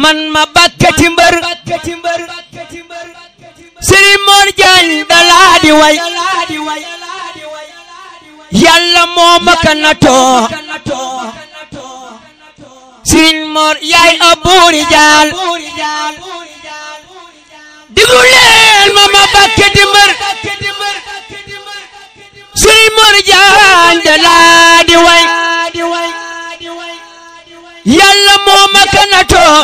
man ma bakkati mbër Serigne Mor Diagne dalaa di way yàlla moo ma ka natoo Serigne Mor yaay aburi jaal diglu leen ma bakkati mbër Serigne Mor Diagne dalaa di way yàlla moo ma ka natoo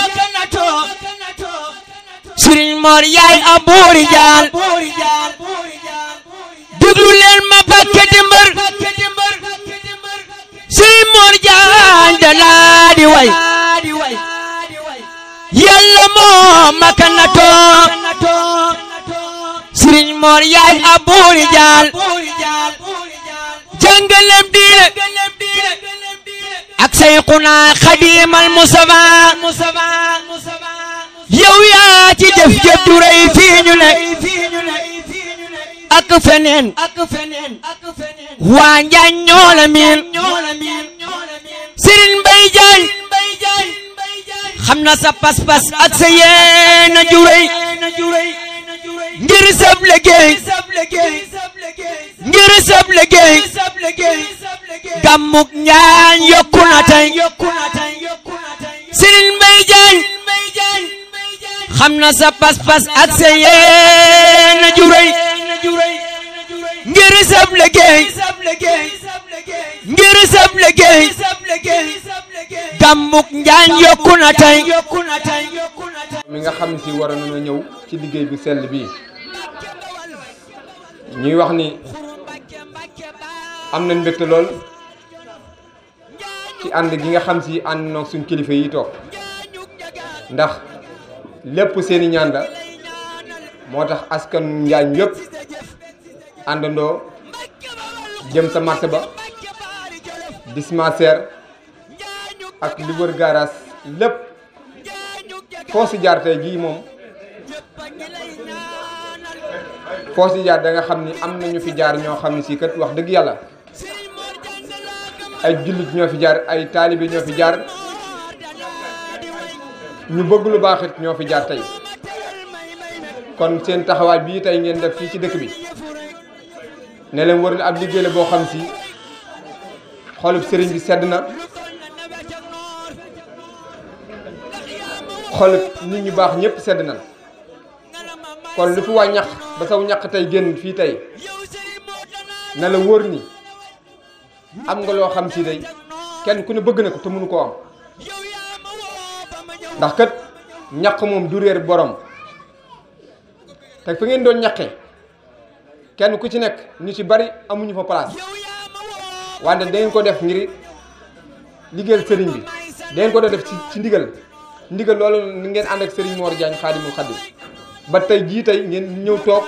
Serigne Mor yaay aburi jaal diglu leen ma bakkati mbër Serigne Mor Diagne dalaa di way yàlla moo ma ka natoo Serigne Mor yaay aburi jaal jàngalem diine ak Seyxuna Xadimal Mustafa yow yaa ci def jëf ju rëy fii ñu ne ak feneen waa Njaañ ñoo la miin Serigne Mbaye Diagne xam na sa pas-pas ak sa yéene ju rëy ngir sab liggéey gàmmug Njaañ yokku na tey Serigne Mbaye Diagne xam na sa pas-pas ak sa yéene ju rëy ngir sab liggéey gàmmug Njaañ yokku na tey mi nga xam si war nañoo ñëw ci liggéey bu sell bii ñuy wax ni am nañ mbégte lool ci ànd gi nga xam si ànd na suñ kilifa yi toog ndax lépp seeni ñaan la moo tax askan Njaañ yëpp àndandoo jëm sa marché ba dispensaire ak li wër garage lépp foo si jaar tey jii moom foo si jaar da nga xam ni am na ñu fi jaar ñoo xam ne si kat wax dëgg yàlla ay jullit ñoo fi jaar ay taalibe ñoo fi jaar ñu bëgg lu baax it ñoo fi jaar tey kon seen taxawaay bii tey ngeen def fii ci dëkk bi ne leen war na ab liggéey la boo xam si xolub sëriñ bi sedd na xolub nit ñu baax ñëpp sedd na kon lu fi waa ñax ba saw ñax tey génn fii tey na la wóor ni am nga loo xam si day kenn ku ne bëgg na ko te mënu koo am ndax kat ñaq moom du réer borom te fa ngeen doon ñaqe kenn ku ci nekk ñu ci bari amuñu fa place wante dangeen ko def ngir liggéeyal sëriñ bi dangeen ko def ci ndigal loolu ni ngeen ànd ak Serigne Mor Diagne Xaadimul Xaadim ba tey jii tey ngeen ñëw toog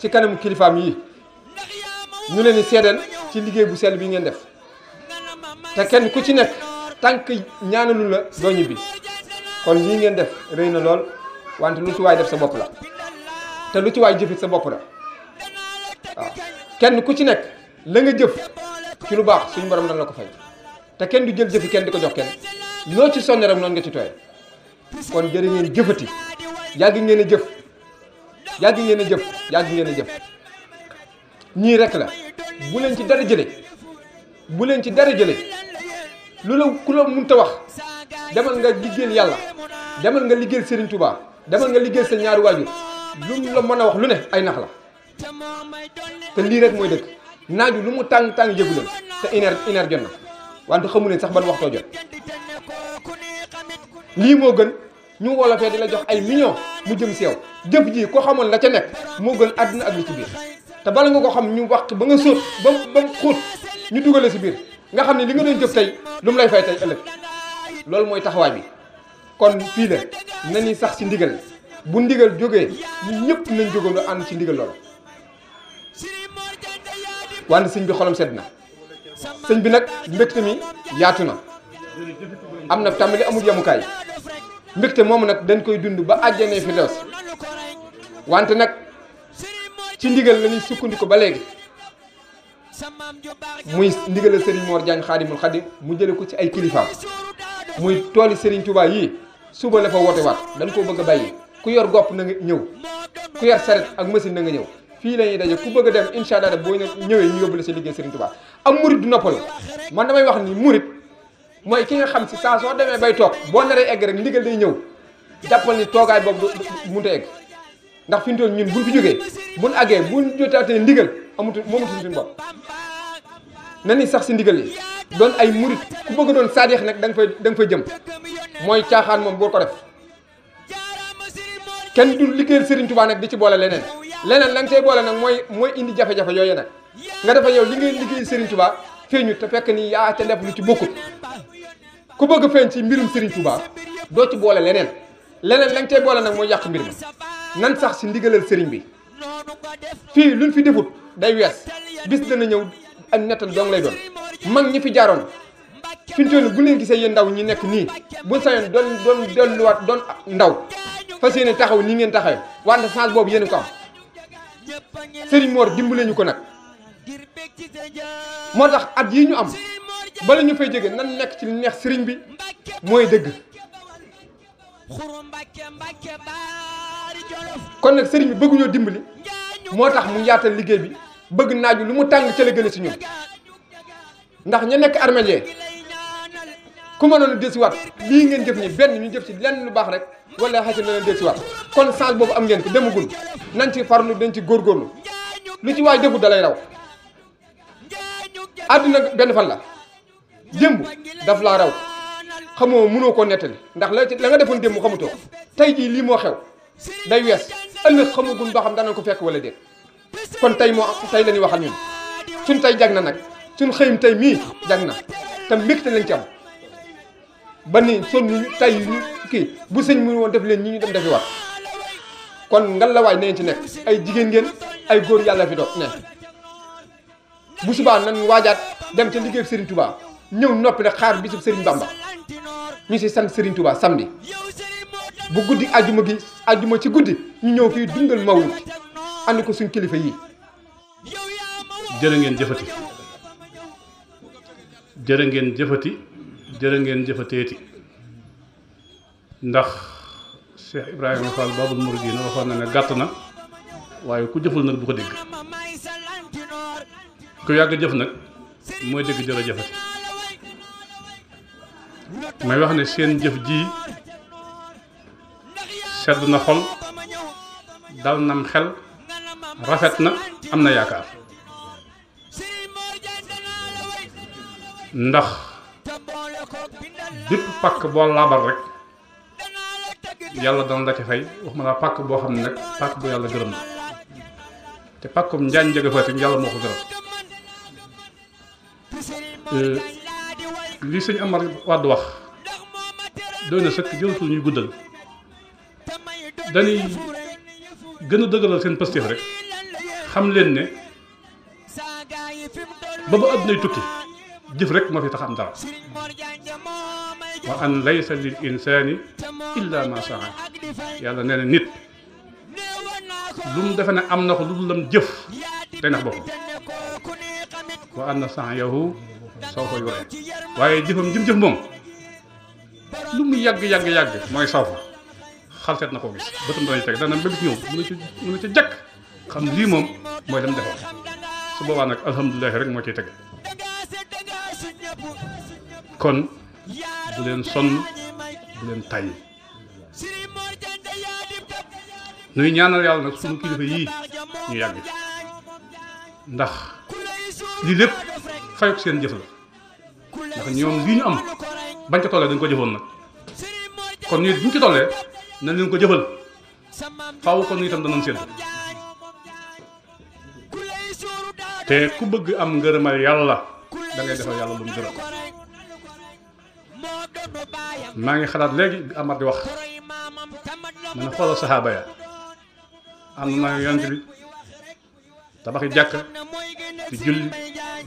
ci kanamu kilifaam yi ñu leen di seedeel ci liggéey bu sell bi ngeen def te kenn ku ci nekk tànk ñaanalu la doo ñibbi kon lii ngeen def rëy na lool wante lu ci waay def sa bopp la te lu ci waay jëfit sa bopp la waaw kenn ku ci nekk la nga jëf ci lu baax suñu borom dana la ko fay te kenn du jël jëfi kenn di ko jox kenn loo ci sonne rek noonu nga ci tooy kon jërë ngeen jëfati yàgg ngeen a jëf ñii rek la bu leen ci dara jële lu la ku la mënta wax demal nga liggéeyal yàlla demal nga liggéeyal Serigne Touba demal nga liggéeyal sa ñaari waajur lu mu la mën a wax lu ne ay nax la te lii rek mooy dëkk naaju lu mu tàng yëgu leen te une heure jot na wante xamu leen sax ban waxtoo jot lii moo gën ñu wolofee di la jox ay millions mu jëm si yow jëf ji ko xamoon la ca nekk moo gën àdduna ak li ci biir te bala nga ko xam ñu wax ba nga sóot ba xóot ñu dugale si biir nga xam ne li nga doon jëf tey lu mu lay fay tey ëllëg loolu mooy taxawaay bi kon fii la na ni sax si ndigal bu ndigal jógee ñu ñëpp nañ jógandoo ànd ci ndigal loolu wante sëñ bi xolam sedd na sëñ bi nag mbégte mi yaatu na am na tàmbali amul yemukaay mbégte moomu nag dañ koy dund ba àjjanee fi dews wante nag ci ndigal la ñuy sukkandiku ba léegi muy ndigalal Serigne Mor Diagne Xaadimul Xaadim mu jële ko ci ay kilifaam muy tooli Serigne Touba yii suba la fa woote waat dañ koo bëgg a bàyyi ku yor gopp na nga ñëw ku yor saret ak machine na nga ñëw fii la ñuy daje ku bëgg a dem incha allah boo ñëwee ñu yóbbu la si liggéey Serigne Touba am murit du noppalu man damay wax ni murit mooy ki nga xam si saa soo demee bay toog boo naree egg rek ndigal day ñëw jàppal ni toogaay boobu mënut a egg ndax fi mu toll ñun buñ fi jógee buñ àggee buñ jotaatee ndigal amutu moomutuñ suñu bopp na ni sax si ndigal yi doon ay murit ku bëgg doon saadix nag da nga fay jëm mooy caaxaan moom boo ko def kenn du liggéeyal Serigne Touba nag di ci boole leneen la nga cay boole nag mooy indi jafe-jafe yooyu nag nga defa yow li ngay liggéey Serigne Touba feeñu te fekk ni yaa ca def lu ci bokkut ku bëgg a feeñ ci mbirum Serigne Touba doo ci boole leneen la nga cay boole nag mooy yàq mbir ma nan sax si ndigalal Serigne bi fii luñ fi defut day wees bis dana ñëw ak nettal dong lay doon mag ñi fi jaaroon fi mu toll bu leen gisee yéen ndaw ñi nekk nii buñ sañoon doon delluwaat doon ndaw fas yéene taxaw nii ngeen taxawee wante chance boobu yéen ko am Serigne Mor dimbale ñu ko nag moo tax at yii ñu am bala ñu fay jóge nan nekk ci li neex Serigne bi mooy dëgg kon nag Serigne bi bëgguñoo dimbali moo tax mu yaatal liggéey bi bëgg naaju lu mu tàng ca la gën a si ñun ndax ña nekk armelier ku mënoon a desiwaat lii ngeen jëf ñi benn ñu jëf ci lenn lu baax rek wala xasi na leen desiwaat kon chance boobu am ngeen ko demagul nañ ci farlu dañ ci góorgóorlu lu ci waay defu dalay raw àdduna benn fan la démb daf laa raw xamoo mënoo koo nettali ndax la nga defoon démb xamutoo tey jii lii moo xew day wees ëllëg xamagun ba xam danañ ko fekk wala déet kon tey la ñuy waxal ñun suñ tey jag na nag suñ xëyum tey mii jag na te mbégte lañ ci am ba ni sonn tey ñu kii bu sëñ mu woon def leen ñi ñu dem defi war kon ngal la waay na ngeen ci nekk ay jigéen ngeen ay góor yàlla fi doon ne bu subaa nan waajaat dem ca liggéey Serigne Touba ñëw noppi rek xaar bisub Serigne Bamba ñu si sant Serigne Touba samedi bu guddi ajjuma ci guddi ñu ñëw fii dundal mawlud ànd ko suñ kilifa yi jërë ngeen jëfati jërë ngeen jëfati jërë ngeen jëfateeti ndax Cheikh Ibrahima Fall Babul Mouridina waxoon na ne gàtt na waaye ku jëful nag du ko dégg ku yàgg jëf nag mooy dégg jërë jëfati may wax ne seen jëf ji sedd na xol dal nam xel rafet na am na yaakaar ndax bépp pàkk boo laabal rek yàlla dana la ci fay wax ma la pàkk boo xam ne nag pàkk bu yàlla gërëm la te pàkkum njaañ njëga fatim yàlla moo ko gërëm li sëñ Amar Wàdd wax doy na sëkk jëlatul ñuy guddal dañuy gën a dëgëral seen pastéef rek xam leen ne ba àddunay tukki jëf rek moo fi tax am dara wa an laysa lil insani illa ma saa yàlla nee na nit lu mu defe ne am na ko lu dul lam jëf day nax boppam wa anna sa'yahu sawfa yura waaye jëfam jëm-jëf moom lu mu yàgg mooy sawfa xalseet na ko gis bëtam danañ teg dana ba bis ñëw mën na ci jàkk xam lii moom mooy lam defoon su boobaa nag alhamdulilah rek moo ciy tege kon bu leen sonn bu leen tàyyi nuy ñaanal yàlla nag sunu kilifa yii ñu yàgg ndax lii lépp fayuk seen jëf la ndax ñoom lii ñu am bañ ko tollee dañ ko jëfoon nag kon nit buñ ci tollee nañ leen ko jëfal faaw kon itam danañ sédd te ku bëgg am ngërëmal yàlla da ngay defal yàlla lu mu gërëm maa ngi xalaat léegi bi Amar di wax ma ne xoolal saxaaba ya am na yonent bi tabaxi jàkk di julli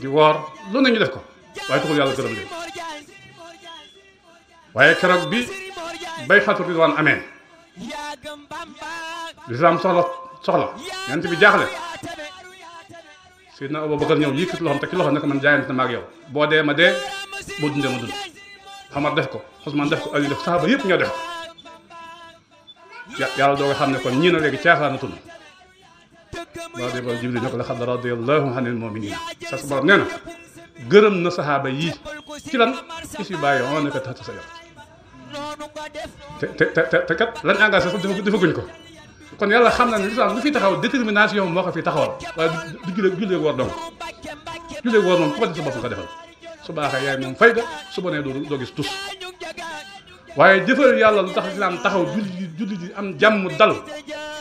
di woor lu ne ñu def ko waaye taxul yàlla gërëm leen waaye keroog bi bay'atu ridwaan amee lislaam soxla yonent bi jaaxle Seydina Abubakar ñëw yëkkati loxoom te ki loxo ne ko man jaayante na ma ak yow boo dee ma dee boo dundee ma dund Omar def ko Ousmane def ko Ali def saxaaba yëpp ñoo def ko yàlla doo nga xam ne kon ñii na léegi caaxaanatul waaw de ba Jibril ne ko laqad radiyallahu anil mu'minin sa borom nee na gërëm na saxaaba yii ci lan ci si bàyyi on ne ko tax sa te kat lañ engagé sax defaguñ ko kon yàlla xam na ne lislaam lu fi taxaw détermination moo ko fi taxawal waaye du jullee woor dong jullee woor moom ku ko def sa bopp nga defal su baaxee yaay moom fayda su bonee doo gis tus waaye jëfal yàlla lu tax lislaam taxaw julli ji am jàmm dal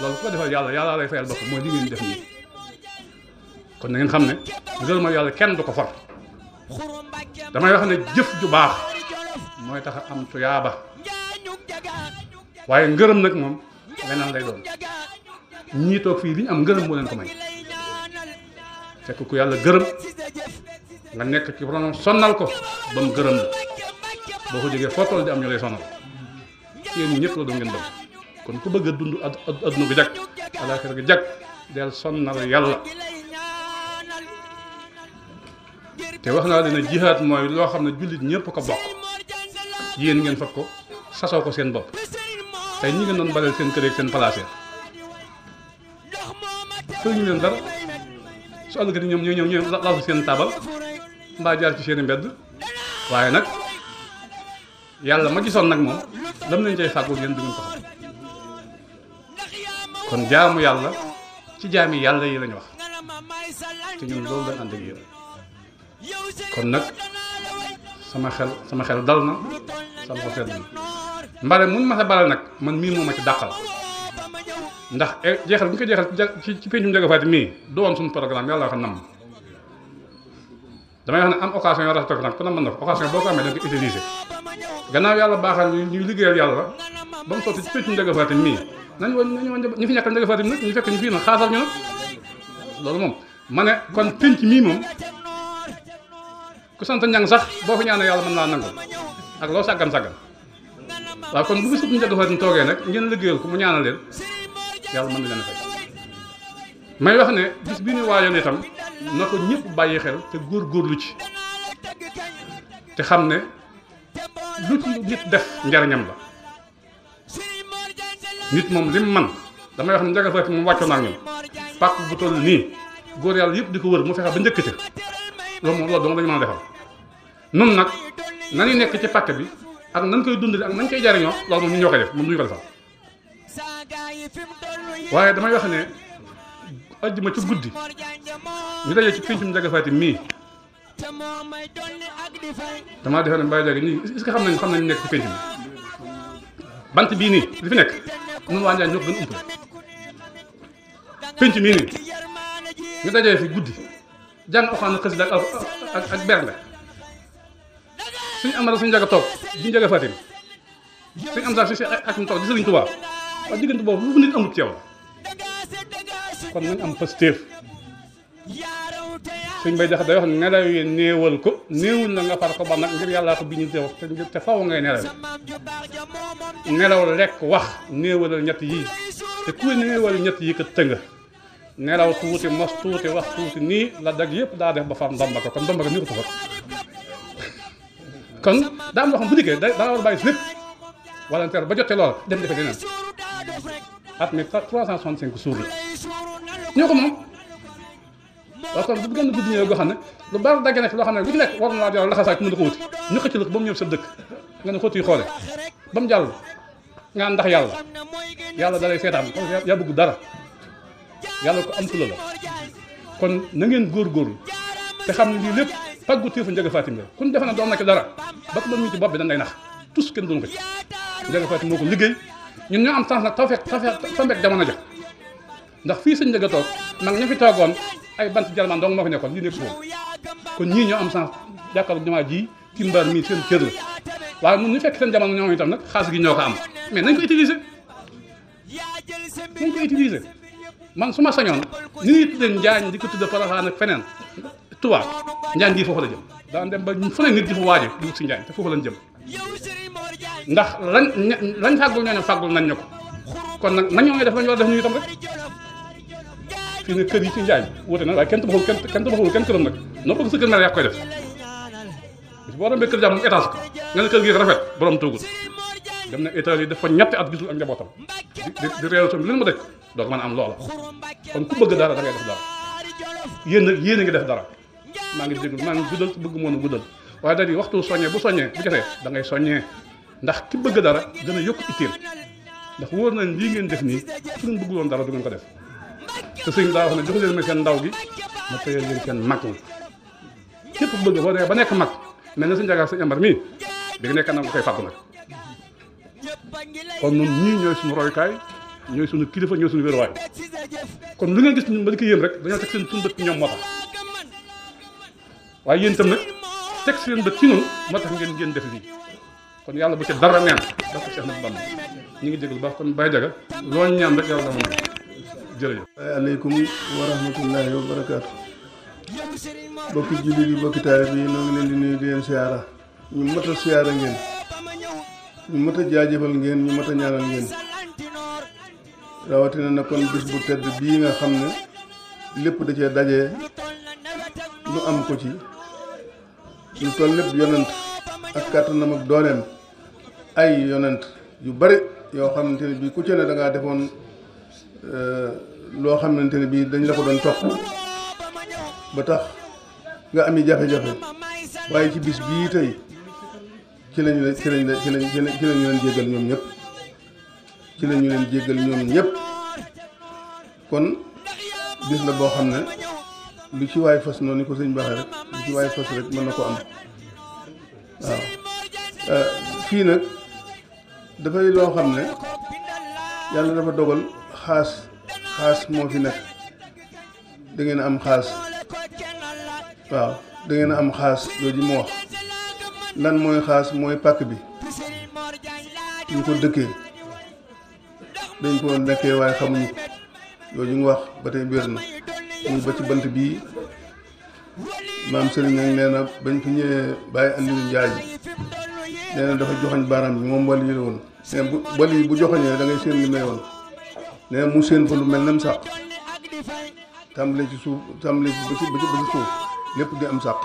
loolu ku ko defal yàlla lay fayal bopp mooy li ngeen def nii kon na ngeen xam ne ngërëmal yàlla kenn du ko for damay wax ne jëf ju baax mooy tax a am tuyaaba waaye ngërëm nag moom leneen lay doon ñii toog fii li ñu am ngërëm moo leen ko may fekk ku yàlla gërëm nga nekk ci ronam sonnal ko ba mu gërëm la boo ko jógee foo toll di am ñu lay sonal yéen ñi ñëpp la doon ngeen bëgg kon ku bëgg a dund adduna bi jag alaaxira gi jag del sonnal yàlla te wax naa dina jihaad mooy loo xam ne jullit ñëpp ko bokk yéen ngeen fab ko sasoo ko seen bopp tey ñi ngeen doon baleel seen kër ak seen place fël ñu leen dara su ëllëgee ñoom ñoo ñëw laal seen taabal mbaa jaar ci seen mbedd waaye nag yàlla ma gisoon nag moom lam leen cay fàggul yéen du ngeen ko xam kon jaamu yàlla ci jaami yàlla yi lañu wax te ñun loolu lañ ànd ak yéen kon nag sama xel dal na sama ko sedd na mbare mun ma sa balal nag man mii moo ma ci dàqal ndax jeexal bu ñu ko jeexal ci péncum Ndiaga Faty mii doon suñu programme yàlla xam nam damay wax ne am occasion yoo rafetlu nag ku ne mën na ko occasion boo ko amee da nga ko utiliser gannaaw yàlla baaxal ñu liggéeyal yàlla ba mu sotti ci péncum Ndiaga Faty mii nañu ñu fi nekkal Ndiaga Faty nag ñu fekk ñu fii nag xaasal ñu nag loolu moom ma ne kon pénc mii moom ku sant ñang sax boo fi ñaanee yàlla mën naa nangu ak loo sàggan waaw kon bu fi sëpp Ndiaga Faty toogee nag ngeen liggéeyal ko mu ñaanal leen yàlla mën na leen a fay may wax ne bis bi ñu waajoon itam na ko ñëpp bàyyi xel te góorgóorlu ci te xam ne lu ci nit def njariñam la nit moom lim man damay wax ne Ndiaga Faty moom wàccoon ak ñoom pàkk bu toll nii góor yàlla yëpp di ko wër mu fexe ba njëkk ca loolu moom loolu dong dañu mën a defal nun nag nañu nekk ci pàkk bi ak nañ koy dundale ak nañ koy jariñoo loolu moom ñu ñoo koy def moom duñu ko defal waaye damay wax ne ajjuma ci guddi ñu dajee ci péncum Ndiaga Faty mii damaa defe ne Baye Diagne nii est-ce que xam nañ nekk ci pénc mi bant bii nii li fi nekk nun waa Njaañ ñoo ko gën umpale pénc mii nii ñu dajee fi guddi jàng Alxuraan xasida ak bernde suñu amara suñu Ndiaga toog di Ndiaga Faty suñu am sax si ak mu toog di Sëriñ Tuubaa waaye diggante boobu lu nit amut ci yow kon nañ am pastéef suñ bay jax day wax nelaw yi néewal ko néewul na nga far ko ba nag ngir yàllaa ko bi ñu teew te faw ngay nelaw nelaw lekk wax néewalal ñett yii te ku néewal ñett yi ko tënga nelaw tuuti mos tuuti wax tuuti nii la dag yëpp daa def ba far ndomba ko kon ndomba ko nii ko tafat kon daa am loo xam bu dikkee daa war a bàyyi si lépp volontaire ba jotee loola dem defe deneen at mi 365 jours la ñoo ko moom waaw kon bu gën a guddi ñëw goo xam ne lu bari dagg nekk loo xam ne lu ci nekk war na laa jaral laxasaay ci mën a ko wuti ñu xëcc la ko ba mu ñëw sa dëkk nga ne xóot yi xoole ba mu jàll nga ndax yàlla da lay seetaan yaa bëgg dara yàlla ko am fula la kon na ngeen góorgóorlu te xam ne lii lépp pàggu téefu Ndiaga Faty la kun defe na doon na ci dara ba ko ba mu ci bopp bi dañ lay nax tous kenn doon ko ci Ndiaga Faty moo ko liggéey ñun ñoo am chance nag taw fekk jamono ja ndax fii sëñ Ndiaga toog mag ña fi toogoon ay bant jalmaan dong moo fi nekkoon lii nekk woon kon ñii ñoo am chance jàkkaarloo jumaa ji timbaar mii seen kër la waaye ñun ñu fekk seen jamono ñoom itam nag xaalis gi ñoo ko am mais nañ ko utiliser man su ma sañoon ni ñuy tuddee Njaañ di ko tudde Porokhane ak feneen tubaab Njaañ gi foofu la jëm daan dem ba fu ne nit di fa waaje di wut si Njaañ te foofu lañ jëm ndax lañ fàggul ñooñu fàggul nañ ñu ko kon nag nañoo ngi def lañu war a def ñu itam rek fii ne kër yi ci njaay wute na waaye kenn tabaxul kenn këram nag noo bëgg sa kër mel yaa koy def boo rombee kër jàmm étage ko nga ne kër gi rafet borom toogul dem na Italie dafa ñetti at gisul ak njabootam di reeru som li ma dëkk doo ko mën a am loola kon ku bëgg dara da ngay def dara yéen a ngi def dara maa ngi déglu maa ngi guddal bëgg moon a guddal waaye da di waxtu soññee bu jotee da ngay soññee ndax ki bëgg dara dana yokk itteel ndax wóor nañ lii ngeen def nii su ngeen bëgg woon dara du ngeen ko def te sëñ daa wax ne jox leen ma seen ndaw gi ma tëyal leen seen mag ñi képp bëgg boo dee ba nekk mag mel na sëñ Njaga sëñ Amar mii bi nga nekk nag nga koy fàggu nag kon ñun ñii ñooy suñu royukaay ñooy suñu kilifa ñooy suñu wéruwaay kon lu ngeen gis ñun ba di ko yéem rek dañoo teg seen suñu bët ci ñoom moo tax waaye yéen itam nag teg seen bët ci noonu moo tax ngeen def lii kon yàlla bu ci dara neen da ko Cheikh Ahmadou Bamba ñu ngi déglu baax kon Baye Jaga loo ñaan rek yàlla dama jërëjëf. aleykum wa rahmatullahi wa barakaatu. bokki jullit yi bokki taalibe yi noo ngi leen di nuyu di leen siyaara ñu mat a siyaara ngeen ñu mat a jaajëfal ngeen ñu mat a ñaanal ngeen rawatina na kon bis bu tedd bii nga xam ne lépp da cee dajee lu am ko ci lu toll lépp yonent ak kàttanam ak dooleem ay yonent yu bari yoo xamante ne bii ku ci ne da ngaa defoon loo xamante ne bii dañ la ko doon topp ba tax nga ami jafe-jafe waaye ci bis bii tey ci lañu leen jéggal ñoom ñëpp ci lañu leen jéggal ñoom ñëpp kon bis la boo xam ne lu ci waay fas noonu ni ko sëñ baxee rek lu ci waay fas rek mën na ko am waaw fii nag dafay loo xam ne yàlla dafa dogal xaas moo fi nekk da ngeen am xaas waaw da ngeen am xaas jooju mu wax lan mooy xaas mooy pàkk bi ñu ko dëkkee dañ ko nekkee waaye xamuñu ko jooju nga wax ba tey biir na muy ba ci bant bii maam sëriñ nag nee na bañ fi ñëwee bàyyi Aliou Njaay nee na dafa joxoñ baaraam bi moom wàll yi la woon mais bu wàll yi bu joxoñee da ngay séen li may woon nee na mu séen fa lu mel nem sàq tàmbale ci suuf tàmbale ci ba ci suuf lépp di am sàq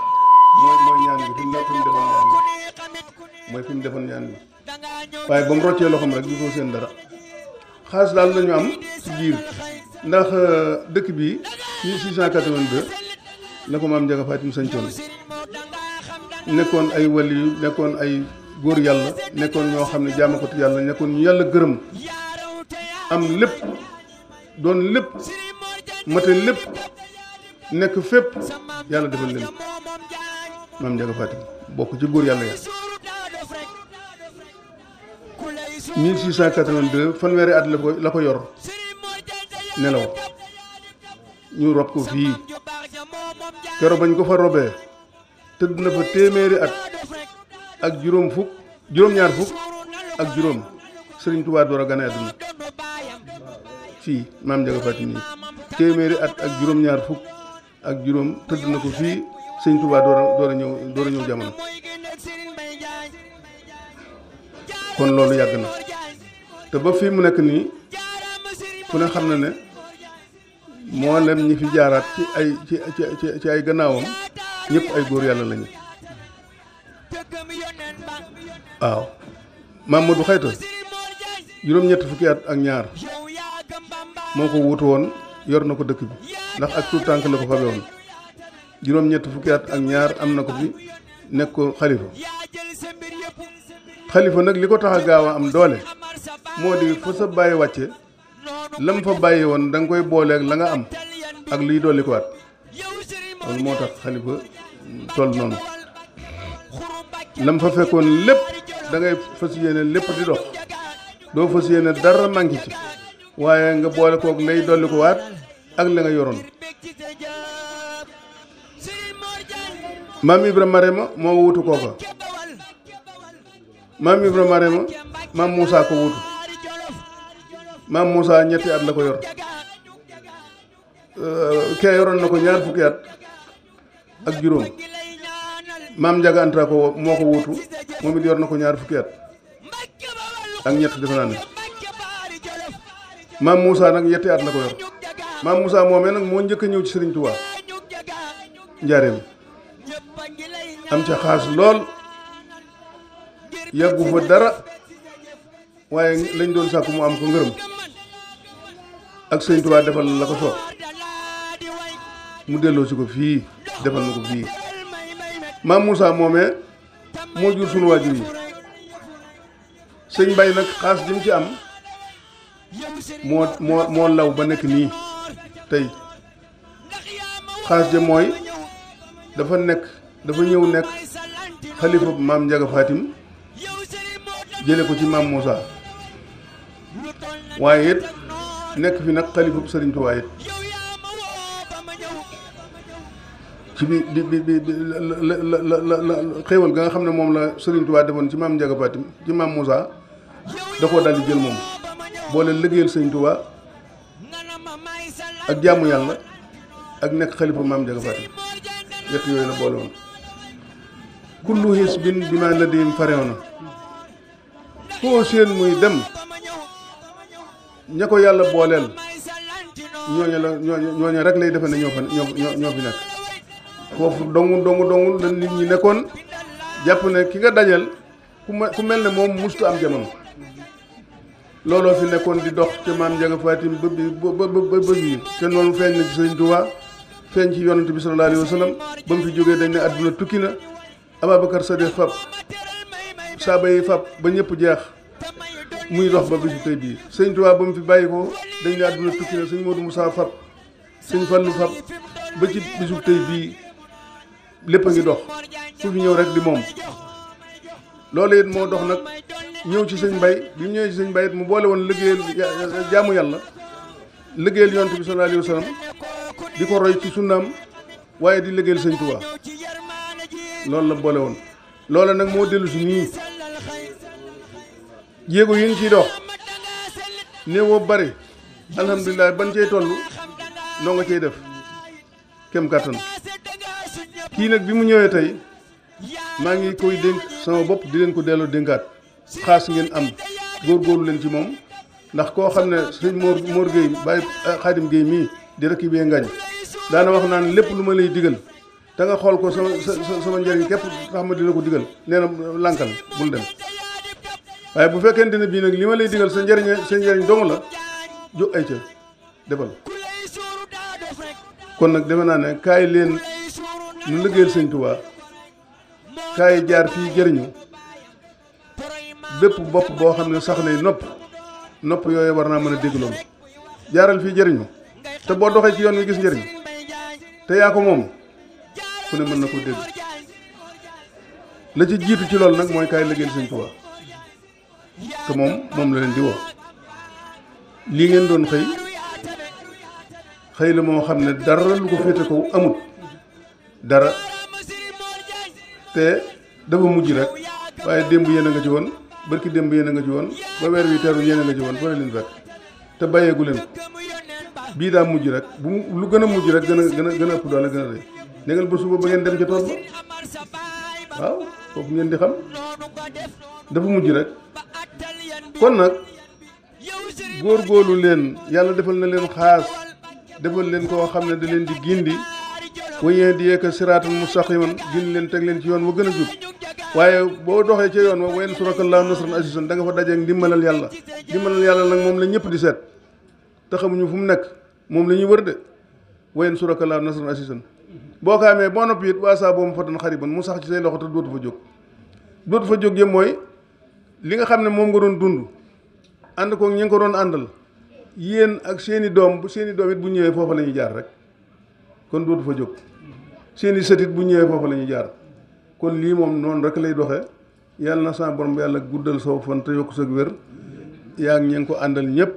mooy ñaan bi fi mu defoon ñaan bi mooy fi mu defoon ñaan bi waaye ba mu roccee loxoom rek gisoo seen dara xaas daal lañu am ci biir ndax dëkk bi 1682 la ko maam Njaga Fatim sañcoon nekkoon ay waliyu nekkoon ay góor yàlla nekkoon ñoo xam ne jaamakatu yàlla nekkoon ñu yàlla gërëm am lépp doon lépp mate lépp nekk fépp yàlla defal leen maam Njaga Fatim bokk ci góor yàlla ya 1682 fanweeri at la ko yor nelaw ñu rob ko fii keroog bañ ko fa robee tëdd na fa téeméeri at ak juróom-ñaar fukk ak juróom Sëriñ Tuubaa door a gane àdduna fii maam Njaga Fatim yi téeméeri at ak juróom-ñaar fukk ak juróom tëdd na ko fii Sëriñ Tuubaa door a ñëw jamono kon loolu yàgg na te ba fii mu nekk nii ku ne xam na ne moo lem ñi fi jaaraat ci ay gannaawam ñëpp ay góor yàlla lañu waaw Mamadou Xayta juróom-ñett fukki at ak ñaar moo ko wutu woon yor na ko dëkk bi ndax ak tuut tànk la ko fabe woon juróom-ñett fukki at ak ñaar am na ko fi nekk ko xalifa nag li ko tax a gaaw a am doole moo di fa sa bàyyi wàcce lam fa bàyyi woon da nga koy booleeg la nga am ak liy dolli ko waat loolu moo tax xalifa toll noonu lam fa fekkoon lépp da ngay fas yéene lépp di dox doo fas yéene dara manqué ci waaye nga boole koog lay dolli ko waat ak la nga yoroon maam Ibrahima Marema moo wutu kooka maam Ibrahima Marema maam Moussa ko wutu maam Moussa ñetti at la ko yor kee yoroon na ko ñaar fukki at ak juróom maam Njaga Anta ko moo ko wutu moom it yor na ko ñaar fukki at ak ñett defe naa ne maam Moussa nag ñetti at la ko yor maam Moussa moomee nag moo njëkk a ñëw ci Sëriñ Tuubaa njaareem am ca xaas lool yàggu fa dara waaye lañ doon sàkku mu am ko ngërëm ak Sëriñ Tuubaa defal la ko soob mu delloo si ko fii defal na ko fii maam Moussa moomee moo jur sunu waajur yi sëñ Mbay nag xaas jëm ci am moo law ba nekk nii tey xaas ja mooy dafa ñëw nekk xalifa maam Njaga Fatim jële ko ci maam Moussa waaye it nekk fi nag xalifa Sëriñ Tuubaa it ci bi la xéewal ga nga xam ne moom la Sëriñ Tuubaa defoon ci maam Njaga Fatim ci maam Moussa da koo daal di jël moom boole liggéeyal Sëriñ Tuubaa ak jaamu yàlla ak nekk xalifa maam Njaga Fatim yett yooyu la boole woon kullu hisbin bimaa ladayhim farihun foo seen muy dem ña ko yàlla booleel ñooña rek lay defe ne ñoo fi nekk foofu dongu la nit ñi nekkoon jàpp ne ki nga dajal ku mel ne moom mustu am jamono looloo fi nekkoon di dox ca maam Njaga Fatim ba bii te noonu feeñ na ci Sëriñ Tuubaa feeñ ci yonent bi sallallahu alayhi wa sallam ba mu fi jógee dañ ne àdduna tukki na Ababacar Sadiq fab saaba yi fab ba ñëpp jeex muy dox ba bisu tey bii Sëriñ Tuubaa ba mu fi bàyyi ko dañ ne àdduna tukki na sëñ Modou Moussa fab sëñ Fallu fab ba ci bisu tey bii lépp a ngi dox fu fi ñëw rek di moom loolu it moo dox nag ñëw ci sëñ Mbay bi mu ñëwee ci sëñ Mbay it mu boole woon liggéeyal jaamu yàlla liggéeyal yonent bi sallallahu alayhi wa sallam di ko roy ci sunnaam waaye di liggéeyal sëñ Tuubaa loolu la boole woon loola nag moo dellu si nii jéego yi ñu ciy dox néewoo bari alhamdulilah ban cey toll noo nga cey def kem kàttan kii nag bi mu ñëwee tey maa ngi koy dénk sama bopp di leen ko delloo dénkaat xaas ngeen am góorgóorlu leen ci moom ndax koo xam ne sëñ Mor Gueye Baye Xaadim Gueye mii di rekki bee ngañ daana wax naan lépp lu ma lay digal te nga xool ko sama njëriñ képp tax ma dina ko digal nee na lànkal bul dem waaye bu fekkente ne bii nag li ma lay digal sa njëriñ dong la jóg ay ca defal kon nag defe naa ne kaay leen nu liggéeyal sëñ Tuubaa kaay jaar fii jëriñu bépp bopp boo xam ne sax nay nopp yooyu war naa mën a dégg loolu jaaral fii jëriñu te boo doxee ci yoon wi gis njëriñ te yaa ko moom ku ne mën na ko dégg la ci jiitu ci loolu nag mooy kaay liggéeyal sëñ Tuubaa te moom la leen di woo lii ngeen doon xëy la moo xam ne dara lu ko féete kaw amut dara te dafa mujj rek waaye démb yéen a nga ci woon barki démb yéen a nga ci woon ba weer wi teru yéen a nga ci woon fa leen fekk te bàyyeegu leen ko bii daa mujj rek bu lu gën a mujj rek gën a ëpp doole gën a rëy négal ba suba ba ngeen dem ca tool ba waaw foofu ngeen di xam dafa mujj rek kon nag góorgóorlu leen yàlla defal na leen xaas defal leen koo xam ne da leen di gindi wañee di yeeka siraatal mustaqiman gindi leen teg leen ci yoon wa gën a jub waaye boo doxee ca yoon wa wayen surakallahu nasran asisan da nga fa dajeeg ndimbalal yàlla nag moom la ñëpp di seet te xamuñu fu mu nekk moom la ñuy wër de wayen surakallahu nasran asisan boo ko amee boo noppi it waa saa boobu fatan xariban mu sax ci say loxo te dootu fa jóg yëpp mooy li nga xam ne moom nga doon dund ànd ko ñi nga ko doon àndal yéen ak seeni doom it bu ñëwee foofa la ñuy jaar rek kon dootu fa jóg seeni sëtit bu ñëwee foofa la ñuy jaar kon lii moom noonu rek lay doxee yàlla na sa borom yàlla guddal soo fan te yokk sa wér yaa ngi ñi nga ko àndal ñëpp